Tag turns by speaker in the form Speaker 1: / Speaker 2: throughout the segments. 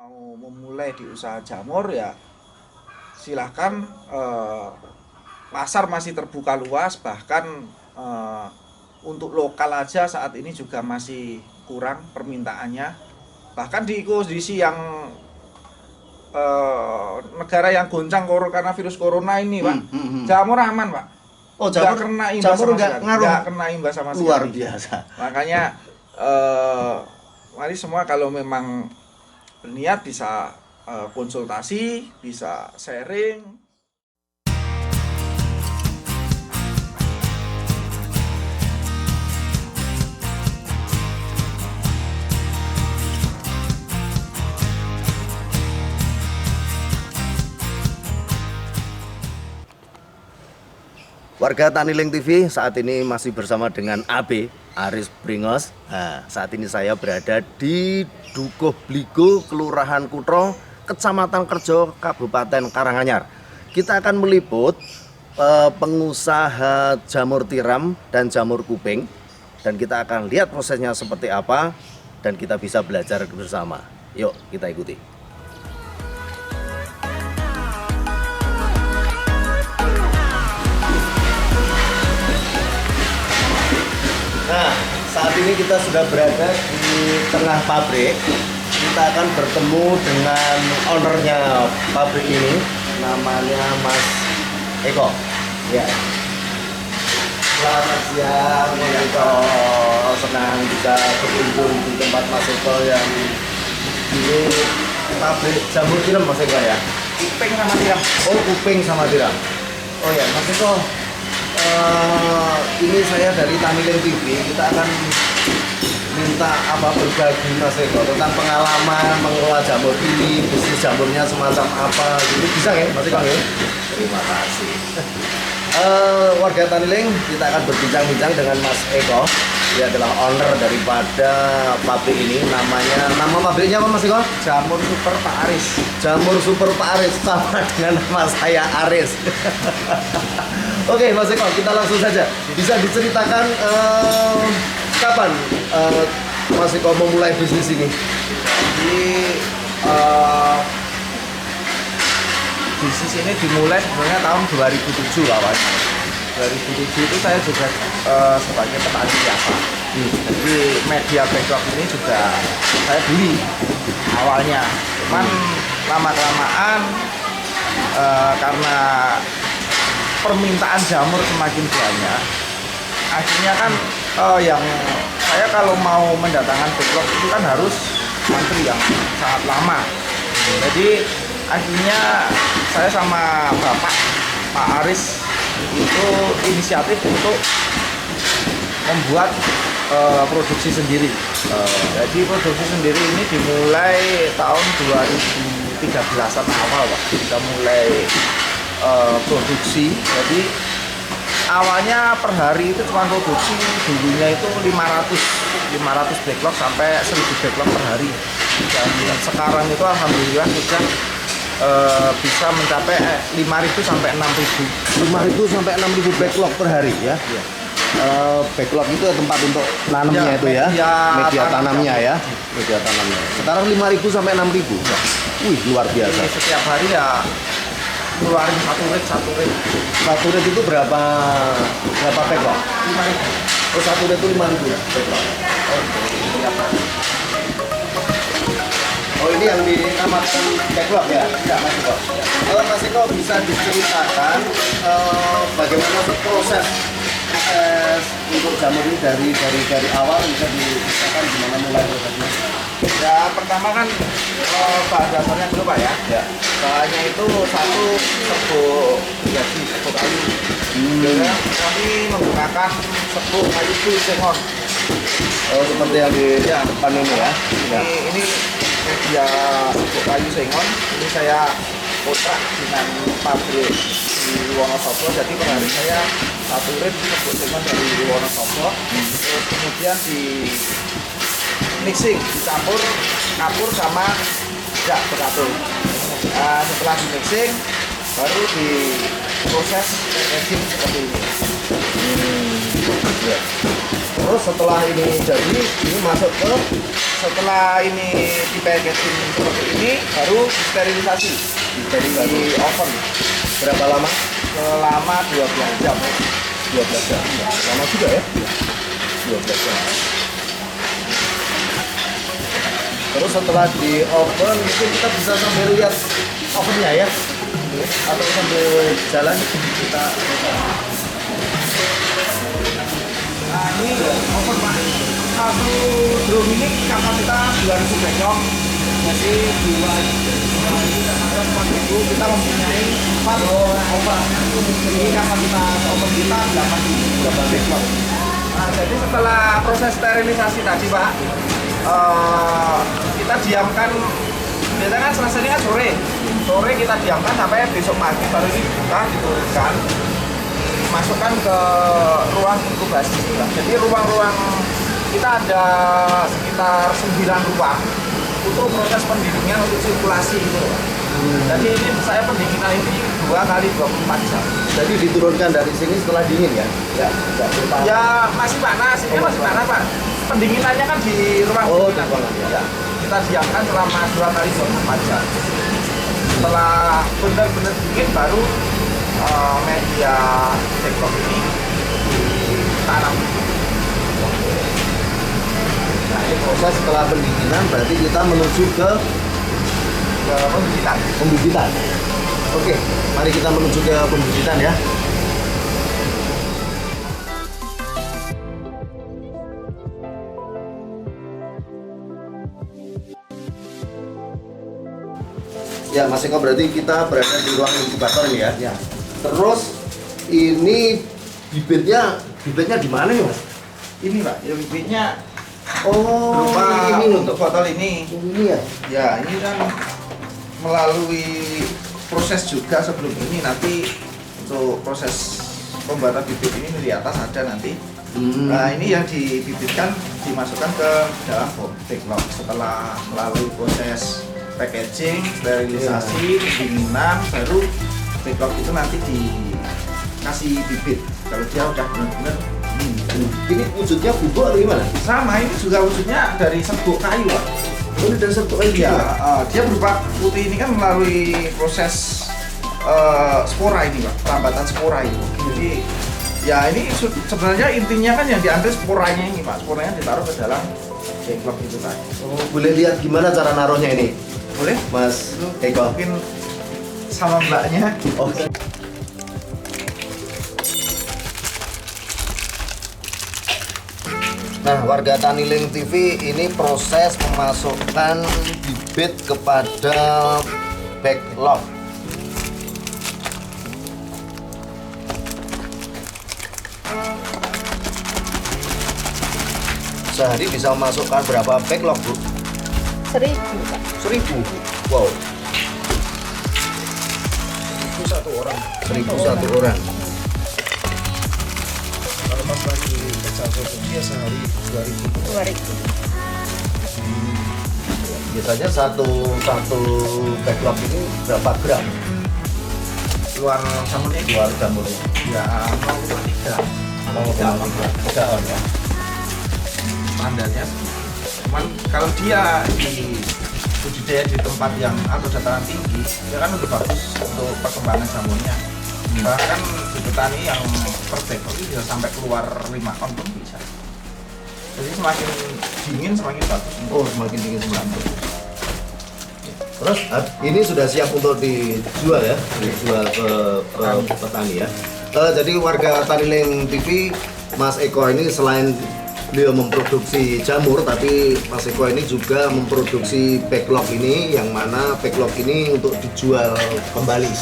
Speaker 1: mau memulai di usaha jamur ya silahkan, pasar masih terbuka luas, bahkan untuk lokal aja saat ini juga masih kurang permintaannya. Bahkan di kondisi yang negara yang goncang karena virus corona ini, Pak, jamur aman, Pak.
Speaker 2: Oh,
Speaker 1: Nggak
Speaker 2: jamur,
Speaker 1: kena imbas
Speaker 2: jamur
Speaker 1: sama
Speaker 2: nggak
Speaker 1: sekali.
Speaker 2: ngaruh.
Speaker 1: Nggak kena imbas sama
Speaker 2: Luar
Speaker 1: sekali.
Speaker 2: biasa.
Speaker 1: Makanya mari semua kalau memang berniat bisa konsultasi, bisa sharing.
Speaker 2: Warga Taniling TV, saat ini masih bersama dengan AB Aris Bringos. Nah, saat ini saya berada di Dukuh Bligo, Kelurahan Kutro, Kecamatan Kerjo, Kabupaten Karanganyar. Kita akan meliput pengusaha jamur tiram dan jamur kuping, dan kita akan lihat prosesnya seperti apa, dan kita bisa belajar bersama. Yuk kita ikuti. Nah, saat ini kita sudah berada di tengah pabrik. Kita akan bertemu dengan ownernya pabrik ini, namanya Mas Eko. Ya. Selamat siang, Mas Eko. Senang bisa berkunjung di tempat Mas Eko yang ini pabrik jamur tiram, Mas Eko ya.
Speaker 1: Kuping sama tiram.
Speaker 2: Oh, kuping sama tiram. Oh ya, Mas Eko. Ini saya dari Taniling TV. Kita akan minta berbagi Mas Eko tentang pengalaman mengelola jamur ini, bisnis jamurnya semacam apa gitu, bisa ya Mas Eko ya? Terima kasih. Warga Taniling, kita akan berbincang-bincang dengan Mas Eko. Dia adalah owner daripada pabrik ini. Nama pabriknya apa Mas Eko?
Speaker 1: Jamur Super Pak Aris.
Speaker 2: Jamur Super Pak Aris, sama dengan nama saya Aris. Oke Mas Eko, kita langsung saja. Bisa diceritakan kapan Mas Eko memulai bisnis ini?
Speaker 1: Jadi bisnis ini dimulai sebenarnya tahun 2007 awalnya. 2007 itu saya juga sebagai petani biasa. Jadi media backdrop ini juga saya beli awalnya. Cuman lama-kelamaan karena permintaan jamur semakin banyak, akhirnya kan yang saya kalau mau mendatangkan backlog itu kan harus antri yang sangat lama. Jadi akhirnya saya sama Bapak Pak Aris itu inisiatif untuk membuat produksi sendiri. Jadi produksi sendiri ini dimulai tahun 2013-an awal, Pak. Kita mulai produksi. Jadi awalnya per hari itu cuma produksi dulunya itu 500 backlog sampai 1000 backlog per hari. Dan sekarang itu alhamdulillah sudah bisa mencapai 5.000 sampai 6.000.
Speaker 2: 5.000 sampai 6.000 backlog per hari ya?
Speaker 1: Iya.
Speaker 2: Backlog itu tempat untuk nanamnya
Speaker 1: Ya,
Speaker 2: itu ya? Media tanamnya ya? Media tanamnya. Sekarang 5.000 sampai 6.000. Wih, luar biasa.
Speaker 1: Jadi setiap hari ya keluarin satu red.
Speaker 2: Satu red itu berapa backlog?
Speaker 1: 5.000.
Speaker 2: Oh, satu red itu 5.000 backlog. Oh, ini yang dinamakan backlog ya?
Speaker 1: Ya, Mas Eko.
Speaker 2: Mas Eko bisa diceritakan bagaimana proses untuk jamur ini dari awal, bisa diceritakan gimana mulai prosesnya?
Speaker 1: Ya pertama kan bahan dasarnya dulu Pak ya.
Speaker 2: Ya.
Speaker 1: Bahannya itu satu serbuk gergaji, serbuk kayu. Ya, kami menggunakan serbuk kayu sengon.
Speaker 2: Oh, seperti yang di depan ini ya? Ya.
Speaker 1: Ini media serbuk kayu sengon. Ini saya kontrak dengan pabrik di Wonosobo. Jadi per hari saya satu red serbuk sengon dari Wonosobo. Terus kemudian di mixing, dicampur kapur sama beratur. Nah, setelah di mixing baru diproses resin seperti ini.
Speaker 2: Ya. Terus setelah ini jadi, ini masuk ke
Speaker 1: Setelah ini di packaging seperti ini, baru sterilisasi di oven
Speaker 2: berapa lama?
Speaker 1: selama 12 jam.
Speaker 2: 12 jam. Lama juga ya? 12 jam. Terus setelah di oven, mungkin kita bisa sambil lihat ovennya ya? Atau sambil jalan kita.
Speaker 1: Nah ini oven Pak, satu drum ini kapasitas 2000 backlog. Jadi kita mempunyai 4 oven. Ini kapasitas oven kita 8 backlog. Nah jadi setelah proses sterilisasi tadi Pak, kita diamkan. Biasanya kan selesainya kan sore kita diamkan sampai besok pagi, baru ini dibuka, diturunkan, masukkan ke ruang inkubasi. Jadi ruang-ruang kita ada sekitar 9 ruang untuk proses pendinginan untuk sirkulasi gitu. Jadi ini saya pendinginan ini 2 kali 24 jam.
Speaker 2: Jadi diturunkan dari sini setelah dingin ya? Ya,
Speaker 1: Ya masih panas, ini masih panas Pak. Pendinginannya kan di ruang pendinginan. Ya. Kita diamkan selama 2 kali 24 jam. Setelah benar-benar dingin baru media backlog ini ditanam.
Speaker 2: Nah, ini proses setelah pendinginan berarti kita menuju ke
Speaker 1: Pembibitan.
Speaker 2: pembibitan. Oke, mari kita menuju ke pembibitan ya. Ya, Mas Eko, berarti kita berada di ruang inkubator ini ya.
Speaker 1: Ya.
Speaker 2: Terus ini bibitnya di mana ya, Mas?
Speaker 1: Ini Pak, ya bibitnya
Speaker 2: Oh,
Speaker 1: berupa
Speaker 2: ini
Speaker 1: untuk botol ini.
Speaker 2: Ini ya.
Speaker 1: Ya, ini kan melalui proses juga sebelum ini, nanti untuk proses pembuatan bibit ini di atas ada nanti. Nah, ini yang dibibitkan dimasukkan ke dalam backlog setelah melalui proses packaging, sterilisasi, pendinginan, baru backlog itu nanti dikasih bibit. Kalau dia udah benar-benar
Speaker 2: Ini wujudnya bubuk atau gimana?
Speaker 1: sama, ini juga wujudnya dari serbuk kayu Pak.
Speaker 2: Ini dari serbuk kayu
Speaker 1: Iya,
Speaker 2: juga?
Speaker 1: dia berupa putih ini kan melalui proses spora ini Pak, perambatan spora ini. Jadi ya ini sebenarnya intinya kan yang diambil sporanya ini Pak, sporanya ditaruh ke dalam backlog itu tadi.
Speaker 2: Oh, boleh lihat gimana cara naruhnya ini,
Speaker 1: Boleh?
Speaker 2: Mas Eko?
Speaker 1: Mungkin sama mbaknya.
Speaker 2: Oke. Nah, warga Taniling TV, ini proses memasukkan bibit kepada backlog. Sehari bisa memasukkan berapa backlog, Bu?
Speaker 3: 1000 Pak.
Speaker 2: 1000. Wow,
Speaker 1: Itu satu orang.
Speaker 2: 1000 satu orang.
Speaker 1: Kalau Mas lagi kerja produksi ya sehari 2000.
Speaker 3: 2000.
Speaker 2: Biasanya satu backlog ini berapa gram?
Speaker 1: Keluar jamurnya
Speaker 2: Keluar jamurnya.
Speaker 1: ya 0,3.
Speaker 2: 0,3 on ya.
Speaker 1: Standarnya. Cuman kalau dia di budidaya di tempat yang atau dataran tinggi, ya kan lebih bagus untuk perkembangan jamurnya. Bahkan di petani yang per backlog itu bisa sampai keluar 5 ton pun bisa. Jadi semakin dingin semakin bagus.
Speaker 2: Oh, semakin dingin semakin bagus. Terus ini sudah siap untuk dijual ya, dijual ke petani ya. Jadi warga Taniling TV, Mas Eko ini selain beliau memproduksi jamur, tapi Mas Eko ini juga memproduksi backlog ini, yang mana backlog ini untuk dijual kembali.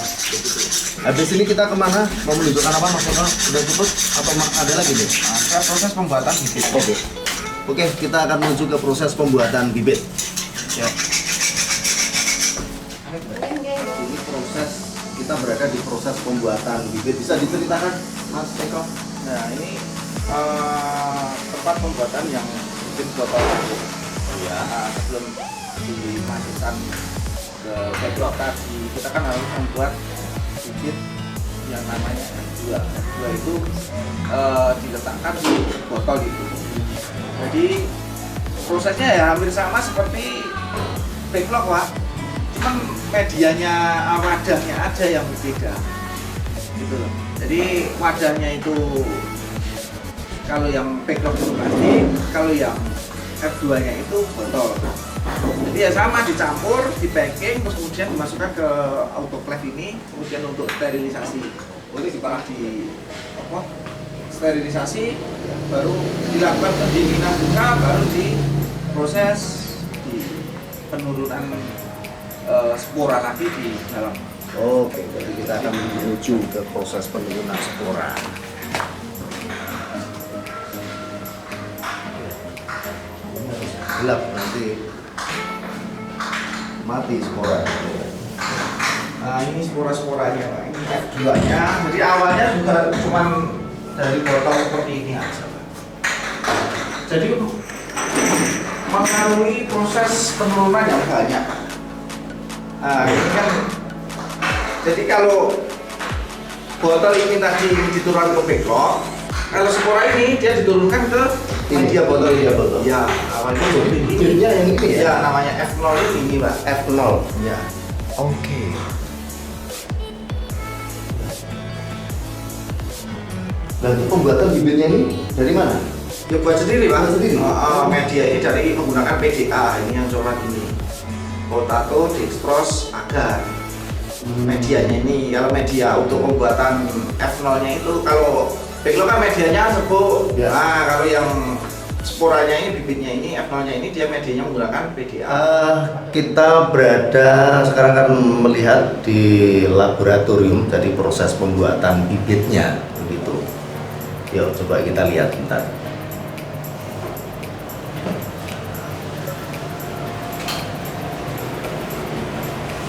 Speaker 2: Habis ini kita kemana? Mau menunjukkan apa, Mas Eko? Sudah cukup atau ada lagi nih?
Speaker 1: Ada proses pembuatan bibit.
Speaker 2: Oke, kita akan menuju ke proses pembuatan bibit.
Speaker 1: Ya.
Speaker 2: Ini proses, kita berada di proses pembuatan bibit. Bisa diceritakan, Mas Eko?
Speaker 1: Nah ini tempat pembuatan yang bibit botol itu. Ya, sebelum dimasukkan ke backlog tadi, kita kan harus membuat bibit yang namanya F2. F2 itu diletakkan di botol itu. Jadi prosesnya ya hampir sama seperti backlog Pak, cuman medianya, wadahnya aja yang berbeda gitu loh. Jadi wadahnya itu kalau yang backlog itu plastik, kalau yang F2 nya itu botol. Jadi ya sama, dicampur, di packing, terus kemudian dimasukkan ke autoclave ini, kemudian untuk sterilisasi. Jadi setelah di sterilisasi, baru dilakukan pendinginan juga, baru diproses di penurunan spora lagi di dalam.
Speaker 2: Oke, jadi kita akan menuju ke proses penurunan spora. Gelap nanti mati spora.
Speaker 1: Nah ini spora-sporanya Pak, ini F2 nya. Jadi awalnya juga cuma dari botol seperti ini aja Pak. Jadi mengalami proses penurunan yang banyak. Nah ini kan, jadi kalau botol ini tadi diturunkan ke backlog, kalau spora ini dia diturunkan ke media botol. Ya, awalnya seperti ini.
Speaker 2: Bibirnya yang ini ya?
Speaker 1: Ya, namanya F0 ini Pak.
Speaker 2: F0.
Speaker 1: Ya.
Speaker 2: Oke. Nah, itu pembuatan bibirnya ini dari mana?
Speaker 1: Ya buat sendiri Pak.
Speaker 2: Buat sendiri?
Speaker 1: Media ini dari menggunakan PDA, ini yang coklat ini. Potato, dextrose, agar. Medianya ini, kalau media untuk pembuatan F0 nya itu, kalau backlog kan medianya serbuk.
Speaker 2: Ya.
Speaker 1: Nah, kalau yang sporanya ini, bibitnya ini, F0 nya ini, dia medianya menggunakan PDA.
Speaker 2: Kita berada sekarang kan melihat di laboratorium, jadi proses pembuatan bibitnya begitu. Yuk coba kita lihat bentar.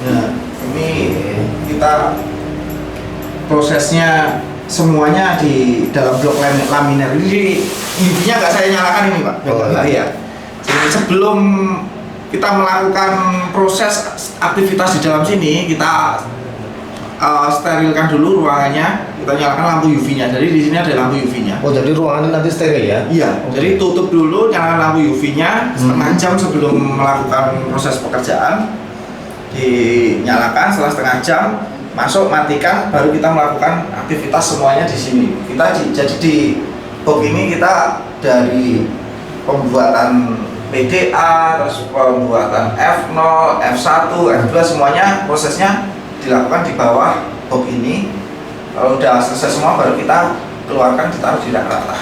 Speaker 1: Nah, ini kita prosesnya semuanya di dalam blok laminer. Ini UV-nya nggak saya nyalakan ini Pak.
Speaker 2: Oh,
Speaker 1: iya. Jadi sebelum kita melakukan proses aktivitas di dalam sini, kita sterilkan dulu ruangannya. Kita nyalakan lampu UV-nya. Jadi di sini ada lampu UV-nya.
Speaker 2: Oh, jadi ruangan ini nanti steril ya?
Speaker 1: Iya. Jadi tutup dulu, nyalakan lampu UV-nya setengah jam sebelum melakukan proses pekerjaan. Dinyalakan, setelah setengah jam masuk, matikan, baru kita melakukan aktivitas semuanya di sini. Jadi di box ini kita dari pembuatan PDA, terus pembuatan F0, F1, F2 semuanya prosesnya dilakukan di bawah box ini. Kalau udah selesai semua baru kita keluarkan, ditaruh di rak rata.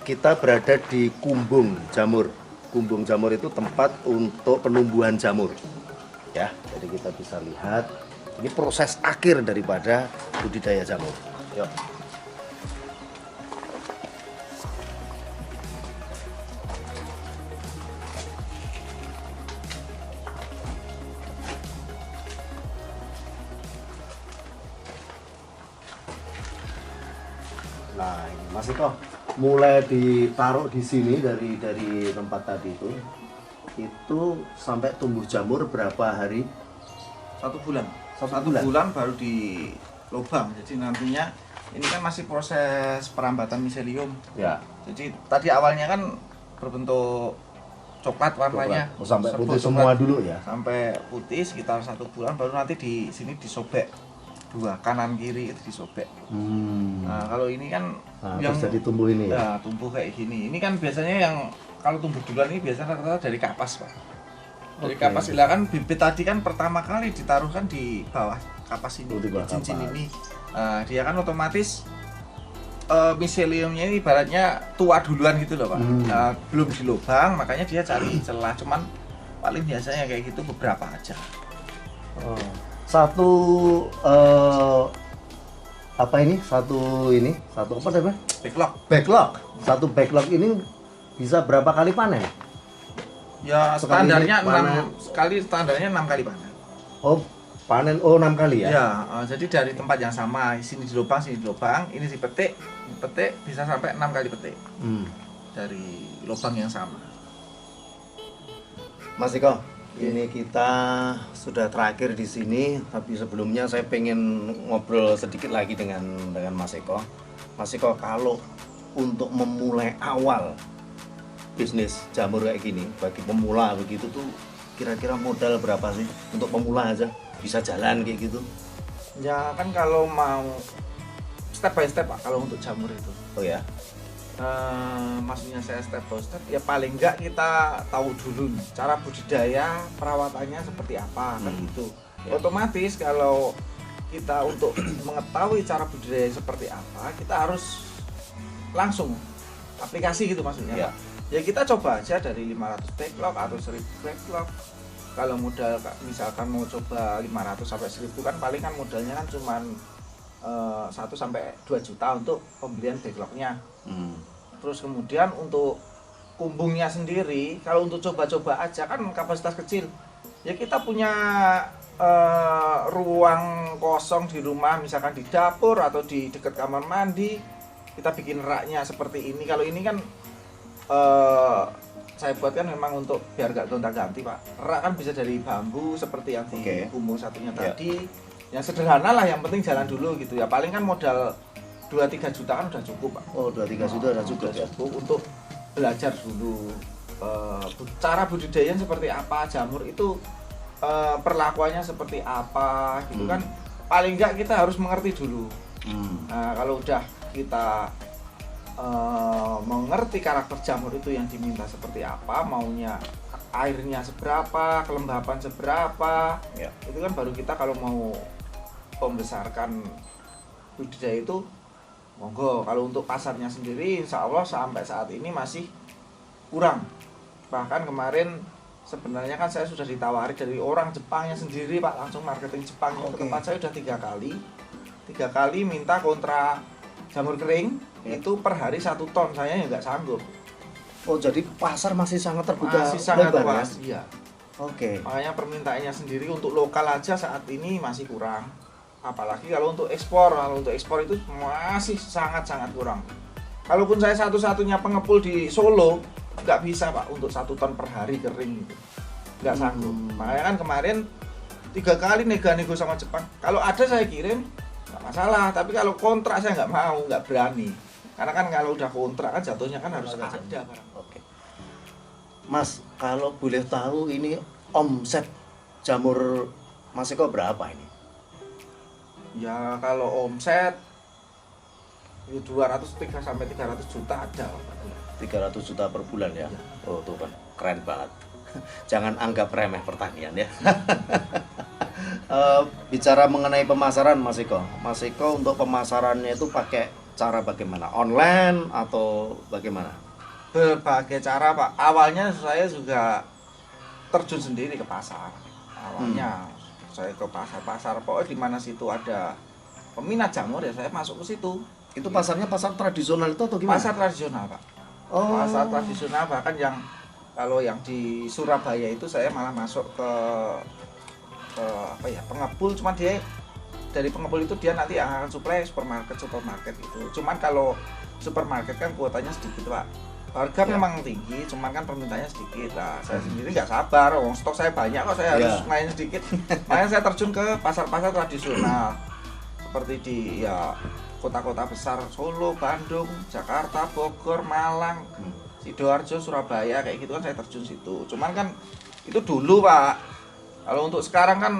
Speaker 2: Kita berada di kumbung jamur. Kumbung jamur itu tempat untuk penumbuhan jamur. Ya, jadi kita bisa lihat ini proses akhir daripada budidaya jamur. Yuk. Nah, ini Mas Iko mulai ditaruh di sini dari tempat tadi itu sampai tumbuh jamur berapa hari?
Speaker 1: 1 bulan.
Speaker 2: Satu
Speaker 1: Satu
Speaker 2: bulan?
Speaker 1: bulan baru di lubang. Jadi nantinya ini kan masih proses perambatan miselium.
Speaker 2: Ya.
Speaker 1: Jadi tadi awalnya kan berbentuk coklat warnanya.
Speaker 2: Oh, sampai
Speaker 1: serbuk
Speaker 2: putih
Speaker 1: coklat.
Speaker 2: semua dulu ya.
Speaker 1: Sampai putih sekitar 1 bulan, baru nanti di sini disobek. Dua kanan kiri itu disobek. Nah, kalau ini kan
Speaker 2: Terus jadi tumbuh ini ya.
Speaker 1: ya, tumbuh kayak gini. Ini kan biasanya yang kalau tumbuh duluan ini biasanya rata-rata dari kapas, Pak. Dari
Speaker 2: Oke.
Speaker 1: kapas, silakan bibit tadi kan pertama kali ditaruhkan di bawah kapas ini,
Speaker 2: Oh, di bawah
Speaker 1: cincin
Speaker 2: kapas.
Speaker 1: ini. Nah, dia kan otomatis miseliumnya ini ibaratnya tua duluan gitu loh Pak. Nah, belum di lubang, makanya dia cari celah. Cuman paling biasanya kayak gitu beberapa aja.
Speaker 2: Satu apa ini? Satu apa namanya?
Speaker 1: Backlog.
Speaker 2: Backlog. Satu backlog ini bisa berapa kali panen?
Speaker 1: Ya
Speaker 2: Sekali
Speaker 1: standarnya
Speaker 2: panen.
Speaker 1: 6 kali, standarnya 6 kali panen.
Speaker 2: Oh, panen 6 kali ya?
Speaker 1: Ya, jadi dari tempat yang sama, sini di lubang, ini dipetik, bisa sampai 6 kali petik dari lubang yang sama.
Speaker 2: Mas Iko, ini kita sudah terakhir di sini, tapi sebelumnya saya pengen ngobrol sedikit lagi dengan Mas Iko. Mas Iko, kalau untuk memulai awal bisnis jamur kayak gini, bagi pemula begitu tuh kira-kira modal berapa sih untuk pemula aja bisa jalan kayak gitu?
Speaker 1: Ya kan kalau mau step by step Pak, kalau untuk jamur itu.
Speaker 2: Oh ya.
Speaker 1: Maksudnya saya step by step, ya paling enggak kita tahu dulu nih, cara budidaya, perawatannya seperti apa kan gitu.
Speaker 2: Ya.
Speaker 1: Otomatis kalau kita untuk mengetahui cara budidaya seperti apa, kita harus langsung aplikasi gitu maksudnya.
Speaker 2: Ya.
Speaker 1: Ya kita coba aja dari 500 backlog atau 1000 backlog. Kalau modal misalkan mau coba 500 sampai 1000 kan paling kan modalnya kan cuman 1 sampai 2 juta untuk pembelian backlognya. Terus kemudian untuk kumbungnya sendiri, kalau untuk coba-coba aja kan kapasitas kecil. Ya kita punya ruang kosong di rumah, misalkan di dapur atau di dekat kamar mandi, kita bikin raknya seperti ini. Kalau ini kan saya buat kan memang untuk biar gak gonta-ganti Pak. Rak kan bisa dari bambu seperti yang di kumbung satunya tadi. Yang sederhana lah, yang penting jalan dulu gitu ya. Paling kan modal 2-3 juta kan udah cukup Pak.
Speaker 2: Oh, 2-3 juta udah cukup ya?
Speaker 1: Cukup untuk belajar dulu cara budidaya seperti apa, jamur itu perlakuannya seperti apa gitu kan. Paling enggak kita harus mengerti dulu. Nah, kalau udah kita mengerti karakter jamur itu yang diminta seperti apa, maunya airnya seberapa, kelembapan seberapa, itu kan baru kita kalau mau membesarkan budidaya itu monggo. Kalau untuk pasarnya sendiri insya Allah sampai saat ini masih kurang. Bahkan kemarin sebenarnya kan saya sudah ditawari dari orang Jepangnya sendiri Pak, langsung marketing Jepangnya ke tempat saya udah 3 kali minta kontra jamur kering itu per hari 1 ton, saya ya nggak sanggup.
Speaker 2: Oh, jadi pasar masih sangat terbuka,
Speaker 1: masih sangat
Speaker 2: lebar,
Speaker 1: luas,
Speaker 2: ya?
Speaker 1: iya.
Speaker 2: Oke.
Speaker 1: Makanya permintaannya sendiri untuk lokal aja saat ini masih kurang. Apalagi kalau untuk ekspor itu masih sangat-sangat kurang. Kalaupun saya satu-satunya pengepul di Solo, nggak bisa Pak untuk 1 ton per hari kering gitu. Nggak sanggup. Makanya kan kemarin 3 kali nego sama Jepang. Kalau ada saya kirim, nggak masalah. Tapi kalau kontrak saya nggak mau, nggak berani. Karena kan kalau udah kontrak kan jatuhnya kan harus ada barang.
Speaker 2: Oke. Mas, kalau boleh tahu ini omset jamur Mas Eko berapa ini?
Speaker 1: Ya kalau omset 200 sampai 300 juta ada.
Speaker 2: 300 juta per bulan ya? Oh, tuh kan keren banget. Jangan anggap remeh pertanian ya. Bicara mengenai pemasaran Mas Eko untuk pemasarannya itu pakai cara bagaimana? Online atau bagaimana?
Speaker 1: Berbagai cara Pak. Awalnya saya juga terjun sendiri ke pasar. Awalnya saya ke pasar-pasar, pokoknya di mana situ ada peminat jamur ya saya masuk ke situ.
Speaker 2: Itu pasarnya pasar tradisional itu atau gimana?
Speaker 1: Pasar tradisional Pak.
Speaker 2: Oh.
Speaker 1: Pasar tradisional, bahkan yang kalau yang di Surabaya itu saya malah masuk ke pengepul, cuman dia dari pengepul itu dia nanti akan suplai supermarket gitu. Cuman kalau supermarket kan kuotanya sedikit Pak. Harga memang tinggi, cuman kan permintaannya sedikit lah. Saya sendiri nggak sabar, stok saya banyak kok, saya harus main sedikit. Makanya saya terjun ke pasar-pasar tradisional seperti di kota-kota besar, Solo, Bandung, Jakarta, Bogor, Malang, Sidoarjo, Surabaya kayak gitu kan saya terjun situ. Cuman kan itu dulu Pak. Kalau untuk sekarang kan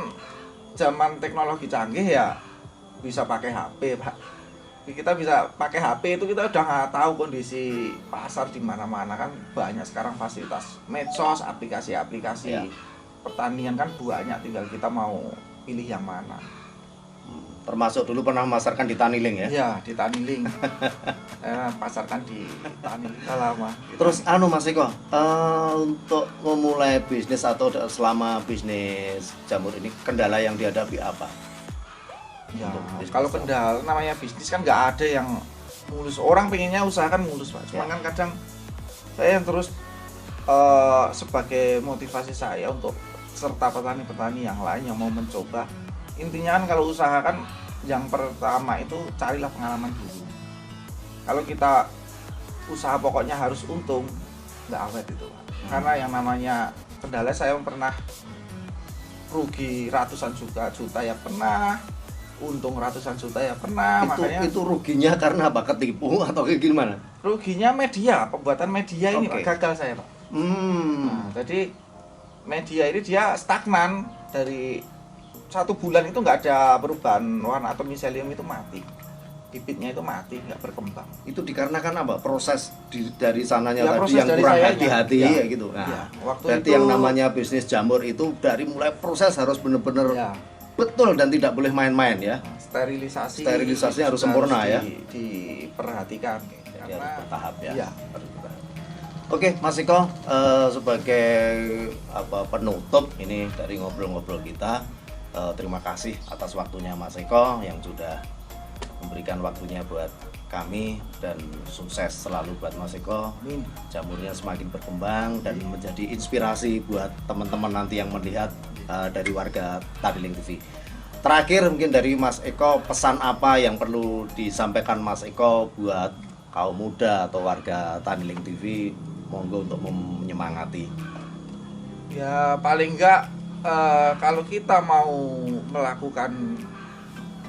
Speaker 1: zaman teknologi canggih ya bisa pakai HP Pak. Kita bisa pakai HP itu kita udah nggak tahu kondisi pasar di mana-mana kan, banyak sekarang fasilitas medsos, aplikasi-aplikasi pertanian kan banyak, tinggal kita mau pilih yang mana.
Speaker 2: Termasuk dulu pernah memasarkan di Taniling ya?
Speaker 1: Iya, di Taniling. Pasarkan di Taniling lama.
Speaker 2: Terus Mas Eko, untuk memulai bisnis atau selama bisnis jamur ini kendala yang dihadapi apa?
Speaker 1: Ya, kalau kendala namanya bisnis kan nggak ada yang mulus. Orang pengennya usahakan mulus Pak. Cuma kan kadang saya yang terus sebagai motivasi saya untuk serta petani-petani yang lain yang mau mencoba. Intinya kan kalau usaha kan yang pertama itu carilah pengalaman dulu. Kalau kita usaha pokoknya harus untung, nggak awet itu. Karena yang namanya kendala, saya pernah rugi ratusan juta ya pernah, untung ratusan juta ya pernah. Makanya
Speaker 2: itu ruginya karena apa? Ketipu atau kayak gimana?
Speaker 1: ruginya media, pembuatan media ini
Speaker 2: Oke.
Speaker 1: Pak, gagal saya Pak. Nah, jadi media ini dia stagnan, dari 1 bulan itu nggak ada perubahan warna atau miselium itu mati, bibitnya itu mati, nggak berkembang.
Speaker 2: Itu dikarenakan apa? Proses dari sananya
Speaker 1: Ya,
Speaker 2: tadi
Speaker 1: proses
Speaker 2: yang
Speaker 1: dari
Speaker 2: kurang
Speaker 1: sayanya.
Speaker 2: hati-hati
Speaker 1: Ya.
Speaker 2: ya gitu. Nah,
Speaker 1: Ya, waktu
Speaker 2: berarti
Speaker 1: itu
Speaker 2: yang namanya bisnis jamur itu dari mulai proses harus benar-benar
Speaker 1: ya,
Speaker 2: betul dan tidak boleh main-main ya.
Speaker 1: sterilisasi
Speaker 2: harus sempurna ya.
Speaker 1: Diperhatikan
Speaker 2: Ya,
Speaker 1: karena
Speaker 2: bertahap ya.
Speaker 1: ya, harus bertahap.
Speaker 2: Oke, Mas Iko, sebagai penutup ini dari ngobrol-ngobrol kita, terima kasih atas waktunya Mas Iko yang sudah memberikan waktunya buat kami, dan sukses selalu buat Mas Iko.
Speaker 1: Amin.
Speaker 2: Jamurnya semakin berkembang dan menjadi inspirasi buat teman-teman nanti yang melihat dari warga Taniling TV. Terakhir mungkin dari Mas Eko, pesan apa yang perlu disampaikan Mas Eko buat kaum muda atau warga Taniling TV, monggo untuk menyemangati.
Speaker 1: Ya paling enggak kalau kita mau melakukan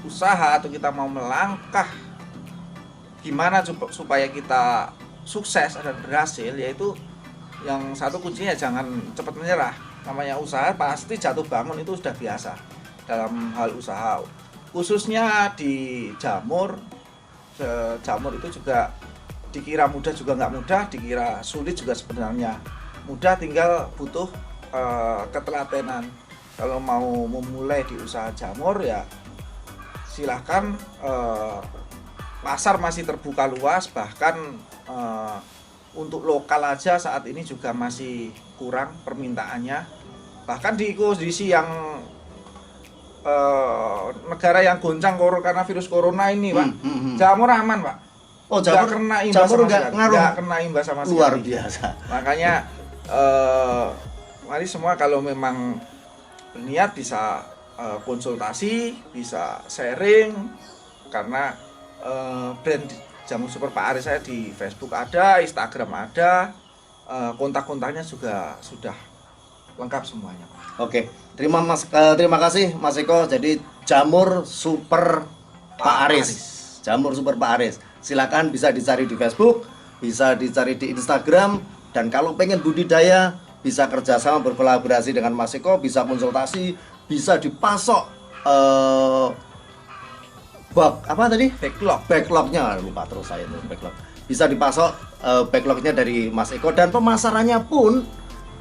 Speaker 1: usaha atau kita mau melangkah gimana supaya kita sukses dan berhasil, yaitu yang satu kuncinya jangan cepat menyerah. Namanya usaha pasti jatuh bangun itu sudah biasa dalam hal usaha, khususnya di jamur. Jamur itu juga dikira mudah juga nggak mudah, dikira sulit juga sebenarnya mudah, tinggal butuh ketelatenan. Kalau mau memulai di usaha jamur ya silahkan, pasar masih terbuka luas, bahkan untuk lokal aja saat ini juga masih kurang permintaannya. Bahkan di kondisi yang negara yang goncang karena virus corona ini Pak, jamur aman Pak.
Speaker 2: Oh,
Speaker 1: Nggak kena imbas
Speaker 2: jamur
Speaker 1: sama
Speaker 2: nggak
Speaker 1: sekali.
Speaker 2: ngaruh.
Speaker 1: Nggak kena imbas sama sekali.
Speaker 2: Luar biasa.
Speaker 1: Makanya mari semua kalau memang berniat bisa konsultasi, bisa sharing, karena brand Jamur Super Pak Aris saya di Facebook ada, Instagram ada, kontak-kontaknya juga sudah lengkap semuanya.
Speaker 2: Oke, terima kasih Mas Eko. Jadi Jamur Super Pak Aris. Jamur Super Pak Aris. Silakan bisa dicari di Facebook, bisa dicari di Instagram, dan kalau pengen budidaya bisa kerjasama berkolaborasi dengan Mas Eko, bisa konsultasi, bisa dipasok backlognya, lupa terus saya itu backlog. Bisa dipasok backlognya dari Mas Eko, dan pemasarannya pun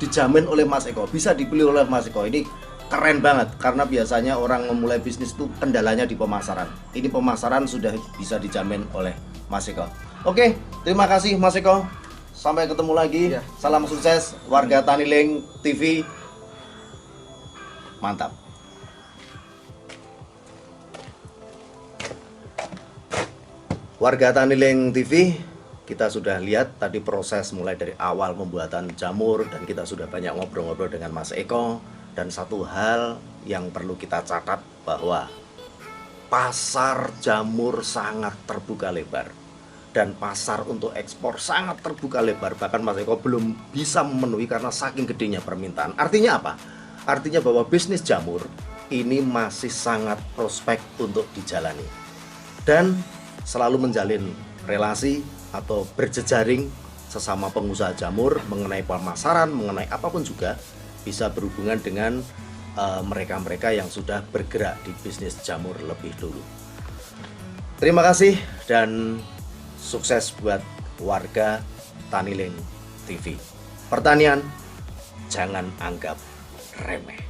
Speaker 2: dijamin oleh Mas Eko, bisa dibeli oleh Mas Eko. Ini keren banget karena biasanya orang memulai bisnis itu kendalanya di pemasaran. Ini pemasaran sudah bisa dijamin oleh Mas Eko. Oke, terima kasih Mas Eko. Sampai ketemu lagi.
Speaker 1: Ya.
Speaker 2: Salam sukses warga Taniling TV. Mantap. Warga Taniling TV, kita sudah lihat tadi proses mulai dari awal pembuatan jamur, dan kita sudah banyak ngobrol-ngobrol dengan Mas Eko. Dan satu hal yang perlu kita catat bahwa pasar jamur sangat terbuka lebar, dan pasar untuk ekspor sangat terbuka lebar. Bahkan Mas Eko belum bisa memenuhi karena saking gedenya permintaan. Artinya apa? Artinya bahwa bisnis jamur ini masih sangat prospek untuk dijalani, dan selalu menjalin relasi atau berjejaring sesama pengusaha jamur mengenai pemasaran, mengenai apapun juga, bisa berhubungan dengan mereka-mereka yang sudah bergerak di bisnis jamur lebih dulu. Terima kasih dan sukses buat warga Taniling TV. Pertanian jangan anggap remeh.